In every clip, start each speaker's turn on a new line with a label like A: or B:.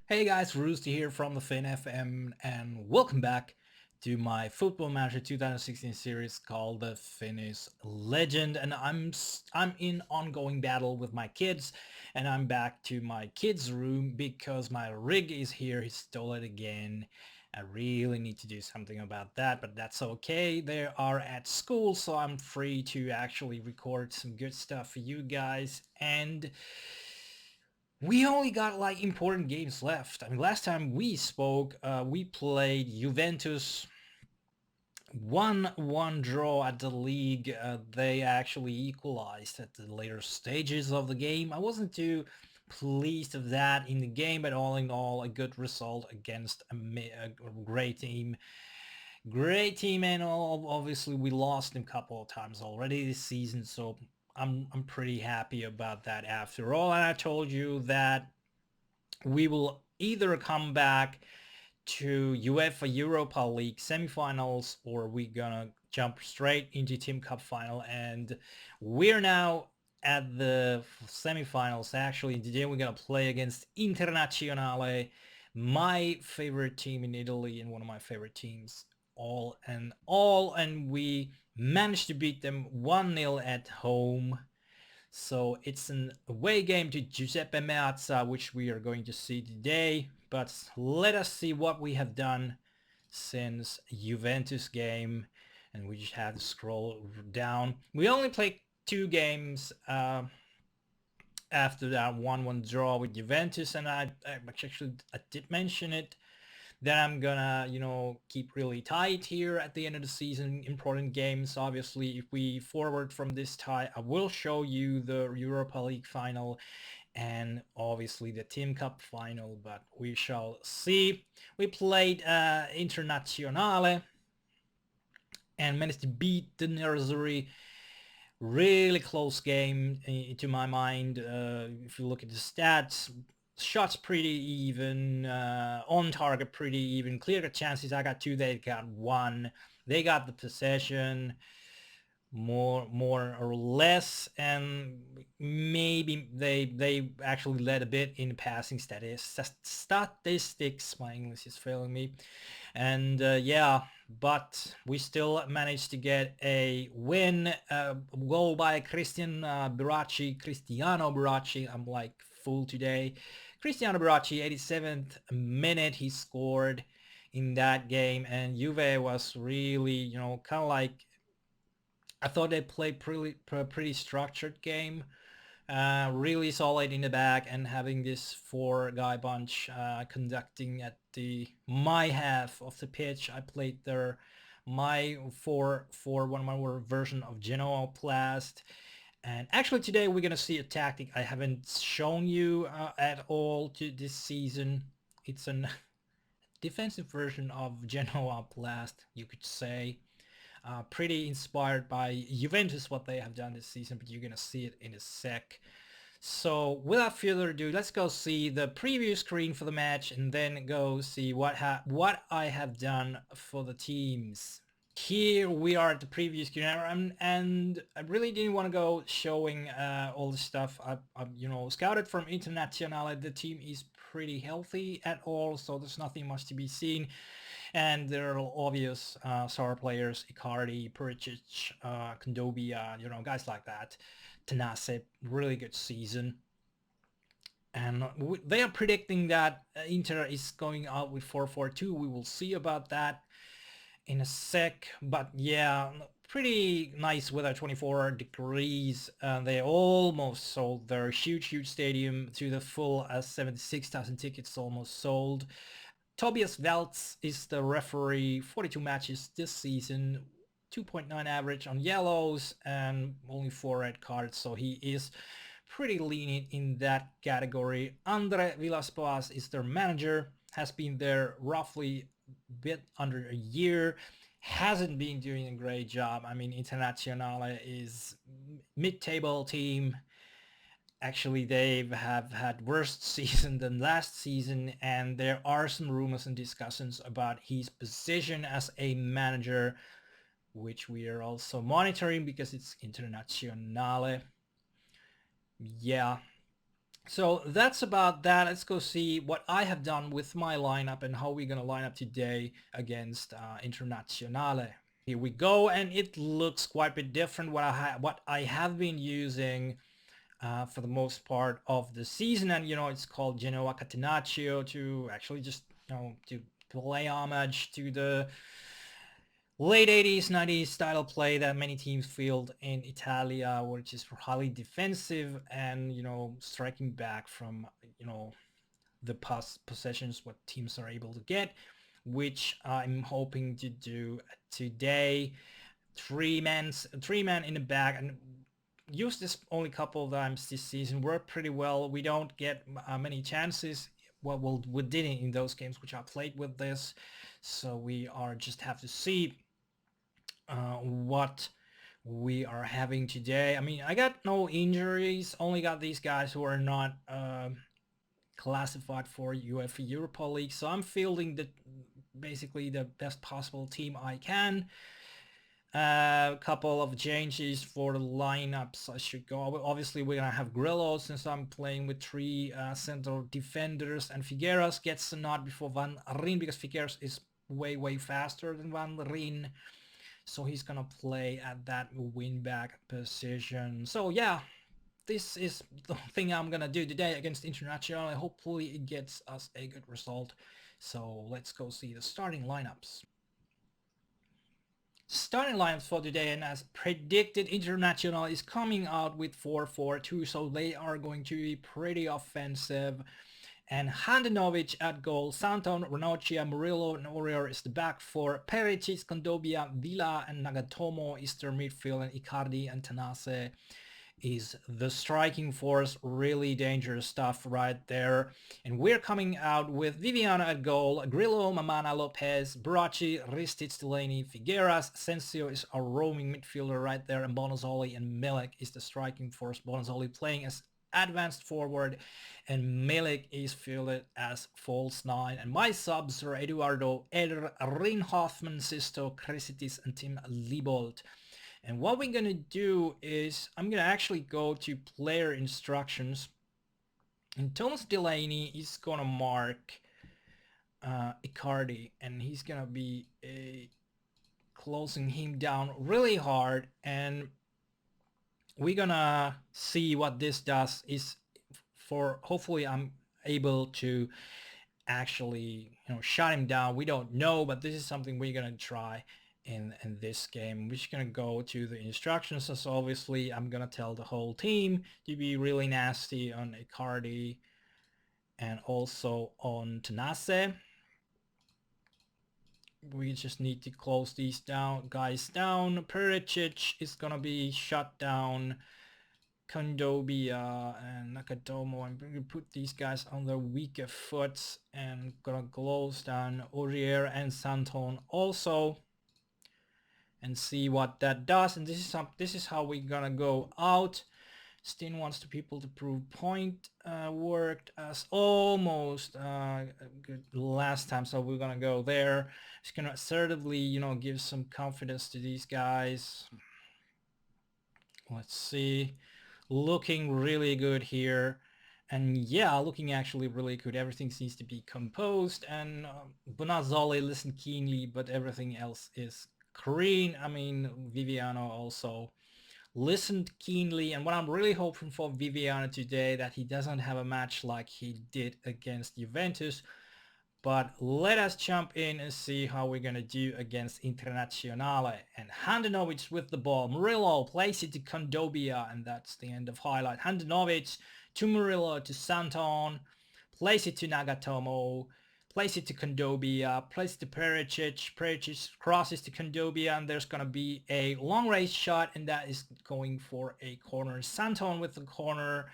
A: Hey guys, Rooster here from the Fin FM, and welcome back to my Football Manager 2016 series called the Finnish Legend. And I'm in ongoing battle with my kids, and I'm back to my kids' room because my rig is here. He stole it again. I really need to do something about that, but that's okay. They are at school, so I'm free to actually record some good stuff for you guys. And we only got like important games left. I mean, last time we spoke, we played Juventus 1-1 draw at the league. They actually equalized at the later stages of the game. I wasn't too pleased of that in the game, but all in all, a good result against a great team. Great team, and all. Obviously, we lost them a couple of times already this season, so I'm pretty happy about that after all. And I told you that we will either come back to UEFA Europa League semifinals or we're gonna jump straight into Team Cup final. And we're now at the semifinals. Actually, today we're gonna play against Internazionale, my favorite team in Italy and one of my favorite teams and we managed to beat them 1-0 at home. So it's an away game to Giuseppe Meazza, which we are going to see today. But let us see what we have done since Juventus game. And we just have to scroll down. We only played two games after that 1-1 draw with Juventus. And I did mention it that I'm gonna, keep really tight here at the end of the season. Important games, obviously. If we forward from this tie, I will show you the Europa League final and obviously the Team Cup final, but we shall see. We played Internazionale and managed to beat the Nursery. Really close game to my mind. If you look at the stats, shots pretty even, on target pretty even, clear cut chances. I got two, they got one. They got the possession more or less, and maybe they actually led a bit in passing statistics. My English is failing me. And yeah, but we still managed to get a win. Goal by Cristiano Biracci. I'm like full today. Cristiano Biracci, 87th minute, he scored in that game, and Juve was really, kind of like, I thought they played pretty structured game. Really solid in the back, and having this four guy bunch conducting at the my half of the pitch. I played there my for one of my version of Genoa Plast. And actually today we're gonna see a tactic I haven't shown you at all to this season. It's a defensive version of Genoa Plast, you could say. Pretty inspired by Juventus, what they have done this season, but you're gonna see it in a sec. So without further ado, let's go see the preview screen for the match and then go see what I have done for the teams. Here we are at the preview screen, and I really didn't want to go showing all the stuff I've scouted from Internazionale. The team is pretty healthy at all, so there's nothing much to be seen. And there are obvious star players: Icardi, Perisic, Kondobia, guys like that. Tanase, really good season. And they are predicting that Inter is going out with 4-4-2. We will see about that in a sec. But yeah, pretty nice weather, 24 degrees. They almost sold their huge stadium to the full 76,000 tickets almost sold. Tobias Veltz is the referee, 42 matches this season, 2.9 average on yellows and only 4 red cards, so he is pretty lenient in that category. Andre Villas-Boas is their manager, has been there roughly a bit under a year, hasn't been doing a great job. I mean, Internazionale is mid-table team. Actually, they have had worse season than last season, and there are some rumors and discussions about his position as a manager, which we are also monitoring because it's Internazionale. Yeah, So that's about that. Let's go see what I have done with my lineup and how we're going to line up today against Internazionale. Here we go, and it looks quite a bit different what I have been using for the most part of the season. And it's called Genoa Catenaccio to actually just to play homage to the late 80s 90s style of play that many teams field in Italia, which is highly defensive and striking back from the possessions what teams are able to get, which I'm hoping to do today. Three men in the back, and used this only couple of times this season. Worked pretty well. We don't get many chances. Well, we didn't in those games which I played with this, so we are just have to see what we are having today. I mean, I got no injuries. Only got these guys who are not classified for UEFA Europa League. So I'm fielding basically the best possible team I can. A couple of changes for the lineups I should go. Obviously, we're gonna have Grillo since I'm playing with three central defenders, and Figueras gets a nod before Van Rijn because Figueras is way faster than Van Rijn. So he's gonna play at that wing back position. So yeah, this is the thing I'm gonna do today against International. Hopefully it gets us a good result. So let's go see the starting lineups. Starting lineups for today, and as predicted, International is coming out with 4-4-2, so they are going to be pretty offensive. And Handanovic at goal, Santon, Ranocchia, Murillo, and Aurier is the back four. Perisic, Condobia, Villa, and Nagatomo is their midfield, and Icardi and Tanase is the striking force. Really dangerous stuff right there. And we're coming out with Viviano at goal, Grillo, Mamana, Lopez, Baracci, Ristic, Delaney, Figueras. Sensio is a roaming midfielder right there, and Bonazzoli and Milik is the striking force. Bonazzoli playing as advanced forward, and Milik is fielded as false nine. And my subs are Eduardo Eder, Rin Hoffman, Sisto, Krisitis, and Tim Liebold. And what we're gonna do is I'm gonna actually go to player instructions, and Thomas Delaney is gonna mark Icardi, and he's gonna be closing him down really hard, and we're gonna see what this does is for hopefully I'm able to actually shut him down. We don't know, but this is something we're gonna try in this game. We're just gonna go to the instructions. So obviously I'm gonna tell the whole team to be really nasty on Icardi and also on Tanase. We just need to close these guys down. Perisic is gonna be shut down. Kondobia and Nakatomo. I'm going to put these guys on their weaker foot and gonna close down Aurier and Santon also and see what that does. And this is how we're gonna go out. Steen wants the people to prove point worked as almost good last time, so we're gonna go there. Just gonna assertively give some confidence to these guys. Let's see, looking really good here, and yeah, looking actually really good. Everything seems to be composed, and Bonazzoli listened keenly, but everything else is green. I mean, Viviano also listened keenly, and what I'm really hoping for Viviano today, that he doesn't have a match like he did against Juventus. But let us jump in and see how we're gonna do against Internazionale. And Handanovic with the ball. Murillo plays it to Condobia, and that's the end of highlight. Handanovic to Murillo to Santon, plays it to Nagatomo, plays it to Condobia, plays it to Perisic. Perisic crosses to Condobia, and there's gonna be a long range shot, and that is going for a corner. Santon with the corner.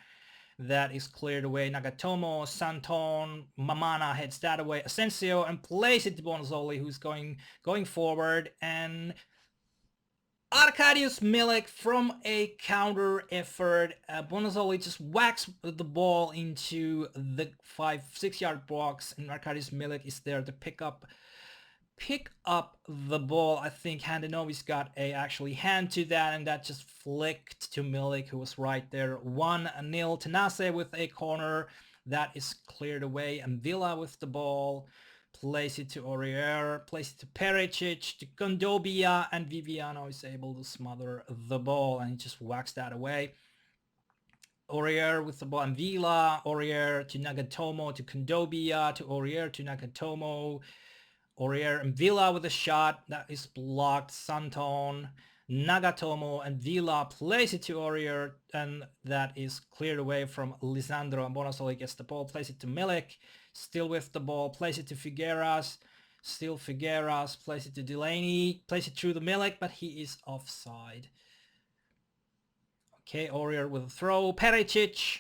A: That is cleared away. Nagatomo, Santon, Mamana heads that away. Asensio and plays it to Bonazzoli, who's going forward, and Arkadiusz Milik from a counter effort. Bonazzoli just whacks the ball into the 5-6 yard box, and Arkadiusz Milik is there to pick up pick up the ball. I think Handanovi's got a actually hand to that, and that just flicked to Milik, who was right there. 1-0. Tanase with a corner that is cleared away, and Villa with the ball. Place it to Aurier, place it to Perisic, to Kondobia, and Viviano is able to smother the ball, and he just whacks that away. Aurier with the ball, and Villa, Aurier to Nagatomo, to Kondobia, to Aurier, to Nagatomo, Aurier and Villa with a shot that is blocked. Santon, Nagatomo and Villa place it to Aurier, and that is cleared away from Lisandro, and Bonasoli gets the ball, plays it to Milik, still with the ball, plays it to Figueras, still Figueras, plays it to Delaney, plays it through the Milik, but he is offside. Okay, Aurier with a throw, Perisic,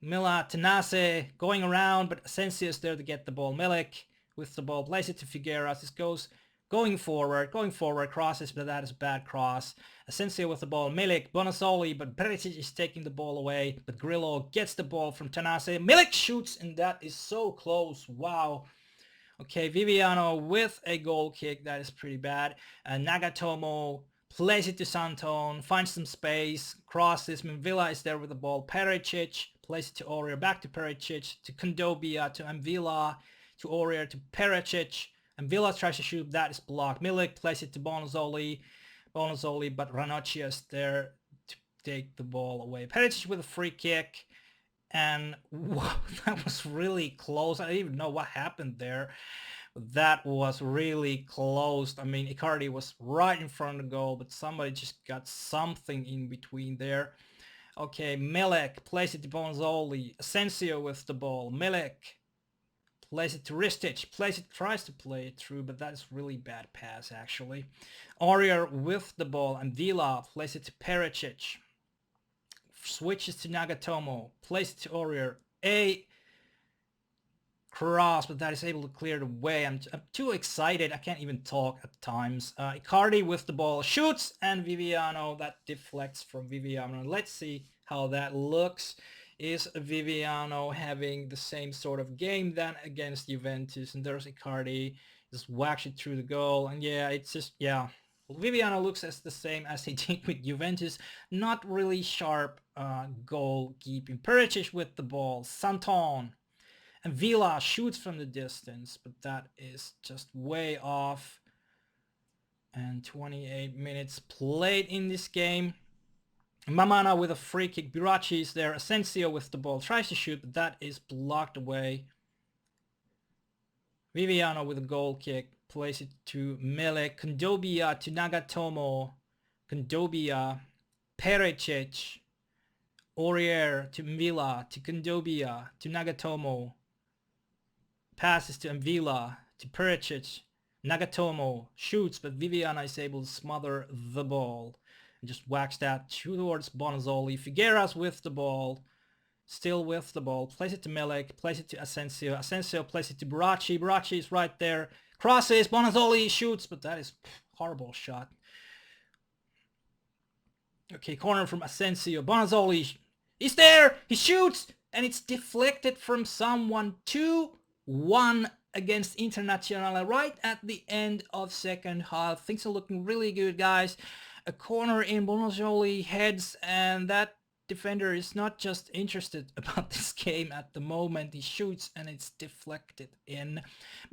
A: Mila, Tanase going around, but Asensio is there to get the ball. Milik with the ball, plays it to Figueras. This goes going forward, crosses, but that is a bad cross. Asensio with the ball, Milik, Bonasoli, but Perisic is taking the ball away, but Grillo gets the ball from Tanase. Milik shoots, and that is so close. Wow. Okay, Viviano with a goal kick. That is pretty bad. Nagatomo plays it to Santon, finds some space, crosses. Villa is there with the ball. Perisic plays it to Aurier, back to Perisic, to Kondobia, to Mvila, to Aurier, to Perisic. And Villa tries to shoot. That is blocked. Milik plays it to Bonazoli, but Ranocchia is there to take the ball away. Perisic with a free kick. And wow, that was really close. I don't even know what happened there. That was really close. I mean, Icardi was right in front of the goal, but somebody just got something in between there. Okay, Milik plays it to Bonzoli. Asensio with the ball. Milik plays it to Ristic. Tries to play it through, but that's really bad pass actually. Aurier with the ball, and Villa plays it to Perisic. Switches to Nagatomo, plays it to Aurier, a cross, but that is able to clear the way. I'm too excited, I can't even talk at times. Icardi with the ball, shoots, and Viviano, that deflects from Viviano. Let's see how that looks. Is Viviano having the same sort of game than against Juventus? And there's Icardi, just whacks it through the goal, and yeah, it's just, yeah. Viviano looks as the same as he did with Juventus. Not really sharp goalkeeping. Perisic with the ball. Santon. And Villa shoots from the distance, but that is just way off. And 28 minutes played in this game. Mamana with a free kick. Biracci is there. Asensio with the ball. Tries to shoot, but that is blocked away. Viviano with a goal kick. Plays it to Milik. Kondobia to Nagatomo. Kondobia. Perisic. Aurier to Mvila. To Kondobia. To Nagatomo. Passes to Mvila. To Perisic. Nagatomo shoots, but Viviana is able to smother the ball. And just whacks that towards Bonazzoli. Figueras with the ball. Still with the ball, plays it to Milik, plays it to Asensio. Asensio plays it to Biracci. Biracci is right there. Crosses, Bonazzoli shoots, but that is horrible shot. Okay, corner from Asensio. Bonazzoli is there. He shoots, and it's deflected from someone. 2-1 against Internazionale right at the end of second half. Things are looking really good, guys. A corner in, Bonazzoli heads, and that defender is not just interested about this game at the moment. He shoots and it's deflected in.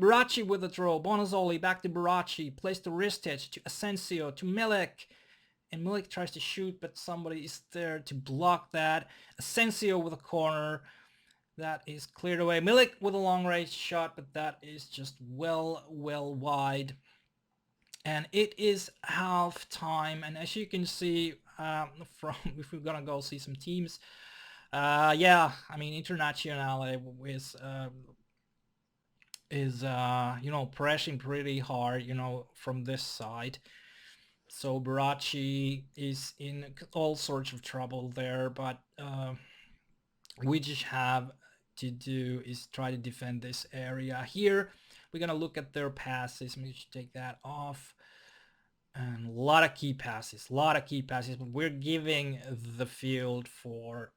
A: Biracci with a throw. Bonazzoli back to Biracci. Plays the Ristic to Asensio to Milik. And Milik tries to shoot, but somebody is there to block that. Asensio with a corner. That is cleared away. Milik with a long range shot, but that is just well wide. And it is half time, and as you can see, from if we're gonna go see some teams, yeah, I mean Internazionale is pressing pretty hard, from this side. So Biracci is in all sorts of trouble there, but we just have to do is try to defend this area here. We're gonna look at their passes. Let me just take that off. And a lot of key passes, but we're giving the field for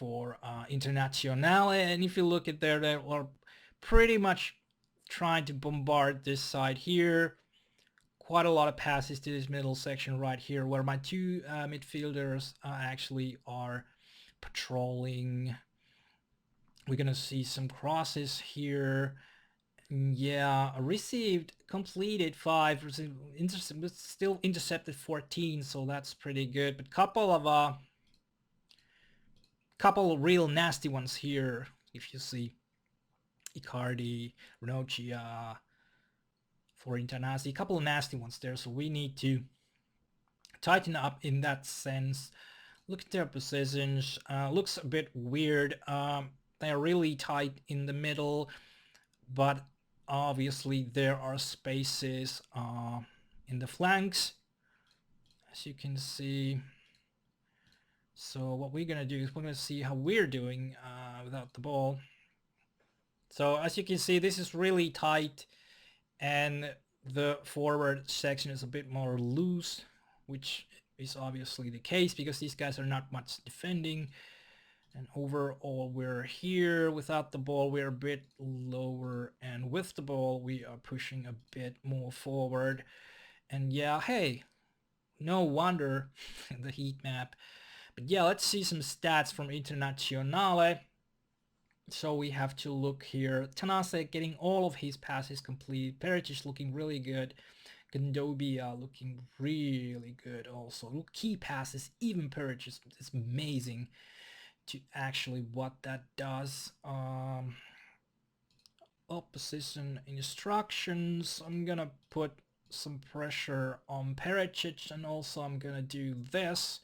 A: Internazionale. And if you look at there, they are pretty much trying to bombard this side here. Quite a lot of passes to this middle section right here, where my two midfielders actually are patrolling. We're gonna see some crosses here. Yeah, received, completed 5, still intercepted 14, so that's pretty good. But couple of real nasty ones here, if you see. Icardi, Ranocchia, Florentinazzi, a couple of nasty ones there, so we need to tighten up in that sense. Look at their positions, looks a bit weird. They're really tight in the middle, but obviously there are spaces in the flanks, as you can see. So what we're gonna do is we're gonna see how we're doing without the ball. So as you can see, this is really tight, and the forward section is a bit more loose, which is obviously the case because these guys are not much defending. And overall, we're here. Without the ball, we're a bit lower, and with the ball, we are pushing a bit more forward. And yeah, hey, no wonder the heat map. But yeah, let's see some stats from Internazionale. So we have to look here. Tanase getting all of his passes complete. Perisic looking really good. Gandobia looking really good also. Look, key passes, even Perisic is amazing to actually what that does. Opposition instructions. I'm gonna put some pressure on Perisic, and also I'm gonna do this.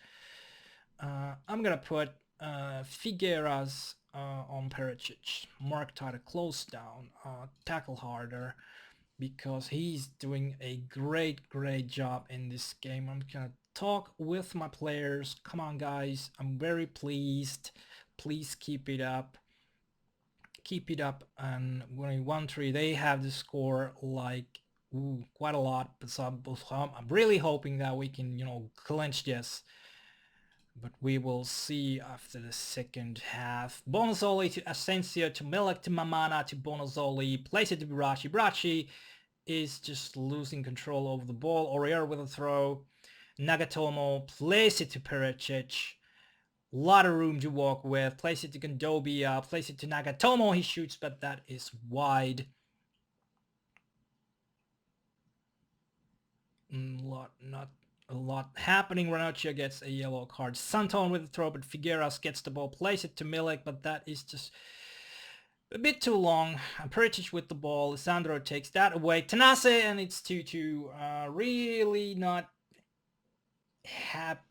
A: I'm gonna put Figueras on Perisic. Mark tighter, close down, tackle harder, because he's doing a great job in this game. I'm gonna talk with my players. Come on guys, I'm very pleased. Please keep it up. Keep it up. And when we 1-3, they have the score like quite a lot. But I'm really hoping that we can, clinch this. But we will see after the second half. Bonazzoli to Asensio to Milik to Mamana to Bonazzoli. Plays it to Birachi. Birachi is just losing control over the ball. Aurier with a throw. Nagatomo plays it to Perisic. A lot of room to walk with. Plays it to Gandobia. Plays it to Nagatomo. He shoots, but that is wide. Not a lot happening. Ranocchia gets a yellow card. Santon with the throw, but Figueras gets the ball. Plays it to Milik, but that is just a bit too long. Perisic with the ball. Lisandro takes that away. Tanase, and it's 2-2. Really not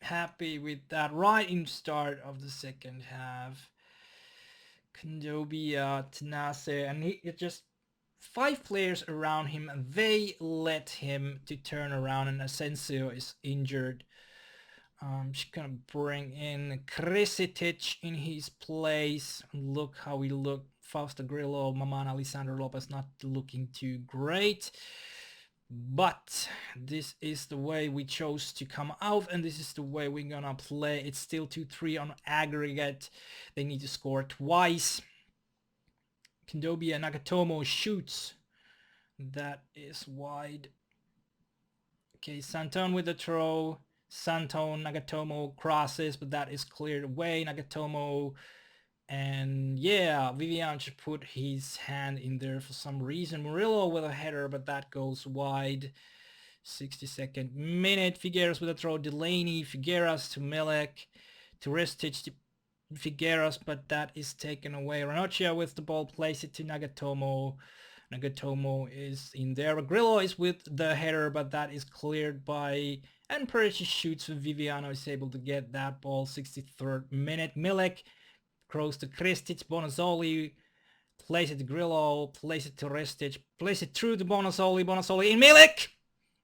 A: happy with that right in start of the second half. Kondobia, Tanase, and he just 5 players around him, and they let him to turn around, and Asensio is injured. Just gonna bring in Krisitic in his place. Look how we look. Fausto Grillo, Mamana, Lisandro Lopez not looking too great. But this is the way we chose to come out, and this is the way we're gonna play. It's still 2-3 on aggregate. They need to score twice. Kondobia Nagatomo shoots. That is wide. Okay, Santon with the throw. Santon, Nagatomo crosses, but that is cleared away. Nagatomo, and yeah, Vivian should put his hand in there for some reason. Murillo with a header, but that goes wide. 62nd minute. Figueras with a throw. Delaney, Figueras to Milik, to Ristic to Figueras, but that is taken away. Ranocchia with the ball, plays it to Nagatomo. Nagatomo is in there. Grillo is with the header, but that is cleared by... And Perisic shoots. Viviano is able to get that ball. 63rd minute. Milik cross to Kristic. Bonazzoli plays it to Grillo. Plays it to Ristic. Plays it through to Bonazzoli. Bonazzoli in Milik!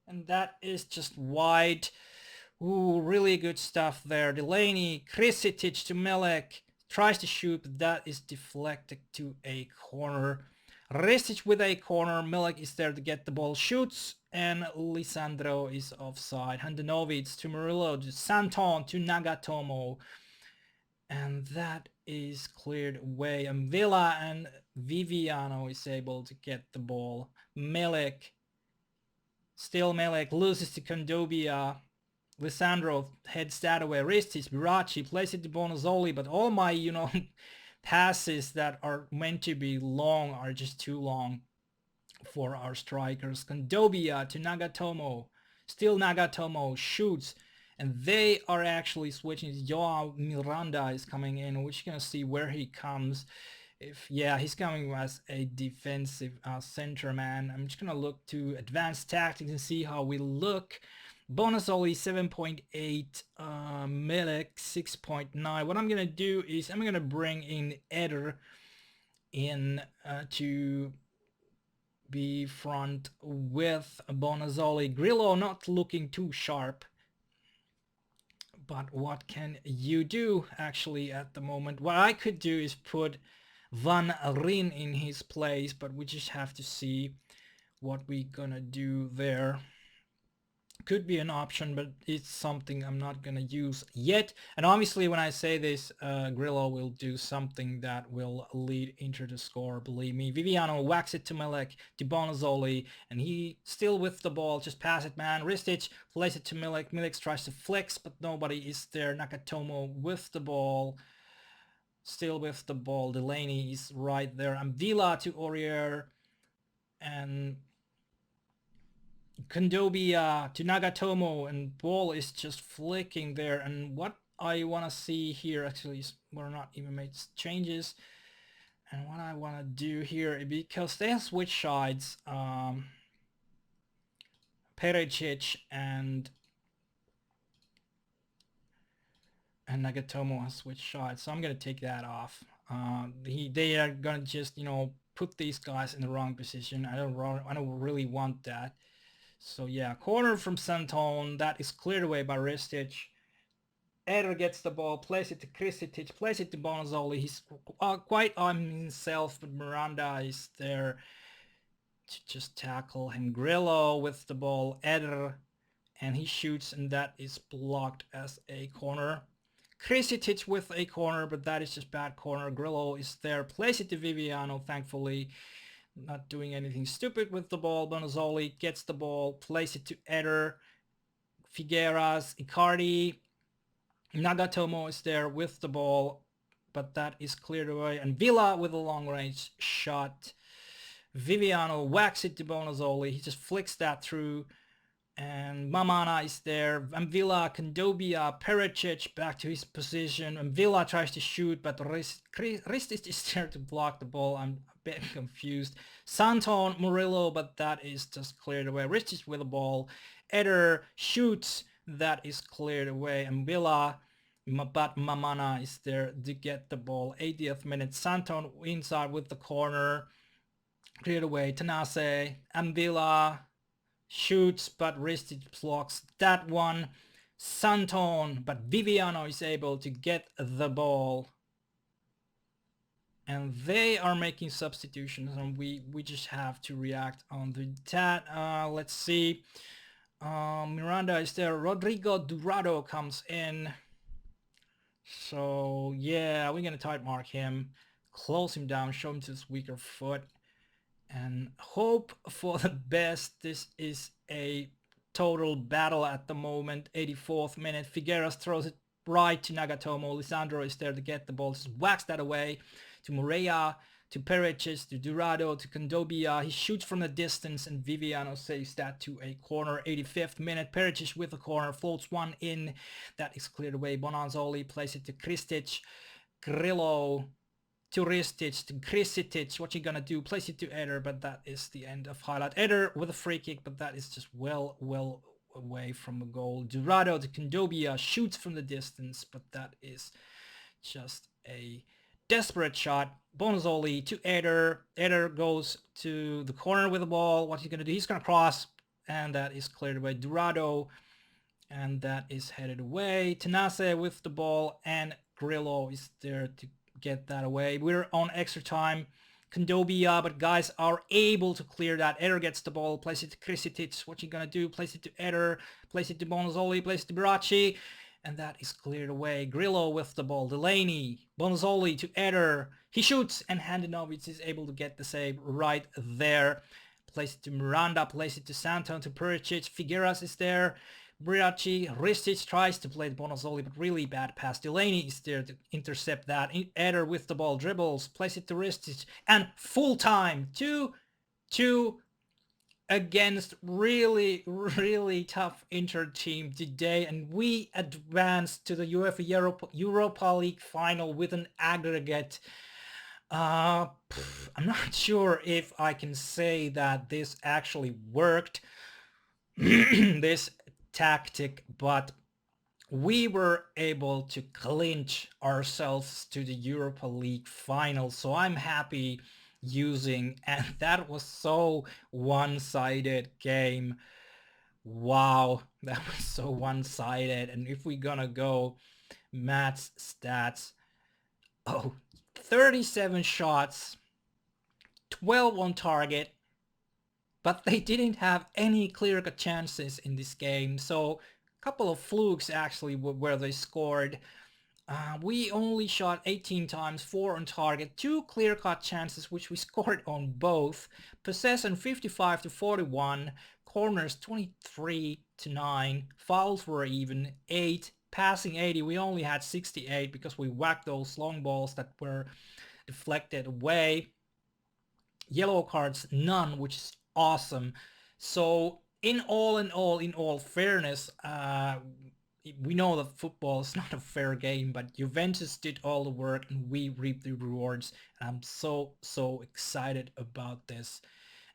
A: And that is just wide. Ooh, really good stuff there. Delaney, Krisitic to Milik. Tries to shoot, but that is deflected to a corner. Ristic with a corner. Milik is there to get the ball. Shoots, and Lisandro is offside. Handanovic to Murillo, to Santon, to Nagatomo. And that is cleared away. And Villa and Viviano is able to get the ball. Milik, still Milik, loses to Kondobia. Lisandro heads that away. Ristic, Birachi plays it to Bonazzoli, but all my, passes that are meant to be long are just too long for our strikers. Kondobia to Nagatomo. Still Nagatomo shoots. And they are actually switching. Joao Miranda is coming in. We're just going to see where he comes. He's coming as a defensive center man. I'm just going to look to advanced tactics and see how we look. Bonazzoli 7.8, Milik 6.9. What I'm going to do is I'm going to bring in Eder in to be front with Bonazzoli. Grillo not looking too sharp. But what can you do actually at the moment? What I could do is put Van Rijn in his place, but we just have to see what we're gonna do there. Could be an option, but it's something I'm not gonna use yet. And obviously when I say this, Grillo will do something that will lead into the score, believe me. Viviano whacks it to Milik, to Bonazzoli, and he still with the ball, just pass it, man. Ristic plays it to Milik. Milik tries to flex, but nobody is there. Nakatomo with the ball, still with the ball. Delaney is right there. And Villa to Aurier, and Kondobia to Nagatomo, and ball is just flicking there. And what I want to see here actually is we're not even made changes. And what I want to do here, because they have switched sides, Perisic and Nagatomo has switched sides, so I'm gonna take that off. They are gonna just put these guys in the wrong position. I don't really want that. So yeah, corner from Santon, that is cleared away by Ristic. Eder gets the ball, plays it to Krisitic, plays it to Bonazzoli. He's quite on himself, but Miranda is there to just tackle him. Grillo with the ball, Eder, and he shoots, and that is blocked as a corner. Krisitic with a corner, but that is just bad corner. Grillo is there, plays it to Viviano, thankfully. Not doing anything stupid with the ball. Bonazzoli gets the ball, plays it to Eder, Figueras, Icardi. Nagatomo is there with the ball, but that is cleared away. And Villa with a long-range shot. Viviano whacks it to Bonazzoli. He just flicks that through. And Mamana is there. Villa, Kondobia, Perisic back to his position. And Villa tries to shoot, but Ristic is there to block the ball. I'm a bit confused. Santon, Murillo, but that is just cleared away. Ristic with the ball. Eder shoots. That is cleared away. And Villa, but Mamana is there to get the ball. 80th minute. Santon inside with the corner. Cleared away. Tanase. Villa shoots, but Ristic blocks that one. Santon, but Viviano is able to get the ball. And they are making substitutions, and we just have to react on that. Let's see. Miranda is there. Rodrigo Durado comes in. So yeah, we're gonna tight mark him, close him down, show him to his weaker foot, and hope for the best. This is a total battle at the moment. 84th minute. Figueras throws it right to Nagatomo. Lisandro is there to get the ball. Just whacks that away to Moreira, to Perisic, to Durado, to Kondobia. He shoots from the distance, and Viviano saves that to a corner. 85th minute. Perisic with a corner, floats one in. That is cleared away. Bonazzoli plays it to Kristic. Grillo to Ristic, to Krisitic. What you gonna do? Place it to Eder, but that is the end of highlight. Eder with a free kick, but that is just well away from the goal. Durado to Kondobia, shoots from the distance, but that is just a desperate shot. Bonazzoli to Eder. Eder goes to the corner with the ball. What's he gonna do? He's gonna cross, and that is cleared away. Durado, and that is headed away. Tanase with the ball, and Grillo is there to get that away. We're on extra time. Kondobia, but guys are able to clear that. Eder gets the ball, plays it to Krisitic. What you gonna do? Place it to Eder, place it to Bonazzoli, place it to Birachi, and that is cleared away. Grillo with the ball. Delaney, Bonazzoli to Eder. He shoots, and Handanovic is able to get the save right there. Plays it to Miranda, plays it to Santon, to Pericic. Figueras is there. Briachi, Ristic tries to play the Bonazzoli, but really bad pass. Delaney is there to intercept that. Eder with the ball, dribbles, plays it to Ristic, and full time, 2-2 against really, really tough Inter team today, and we advanced to the UEFA Europa League final with an aggregate. I'm not sure if I can say that this actually worked, this tactic, but we were able to clinch ourselves to the Europa League final, so I'm happy using, and that was so one-sided game. Wow, that was so one-sided. And if we're gonna go Matt's stats, 37 shots, 12 on target, but they didn't have any clear-cut chances in this game. So a couple of flukes actually where they scored. We only shot 18 times, 4 on target, 2 clear-cut chances which we scored on both. Possession 55-41, corners 23-9, fouls were even 8, passing 80. We only had 68 because we whacked those long balls that were deflected away. Yellow cards, none, which is awesome. So in all fairness, we know that football is not a fair game, but Juventus did all the work and we reaped the rewards. And I'm so excited about this.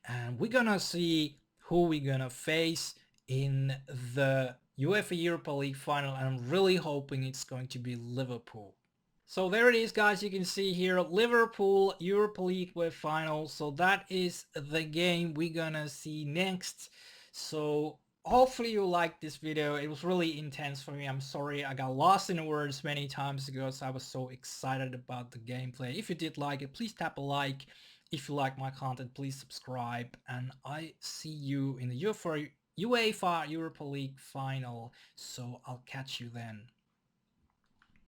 A: And we're gonna see who we're gonna face in the UEFA Europa League final, and I'm really hoping it's going to be Liverpool. So there it is, guys. You can see here Liverpool Europa League final. So that is the game we're gonna see next. So hopefully you liked this video. It was really intense for me. I'm sorry I got lost in the words many times because I was so excited about the gameplay. If you did like it, please tap a like. If you like my content, please subscribe. And I see you in the UEFA Europa League final. So I'll catch you then.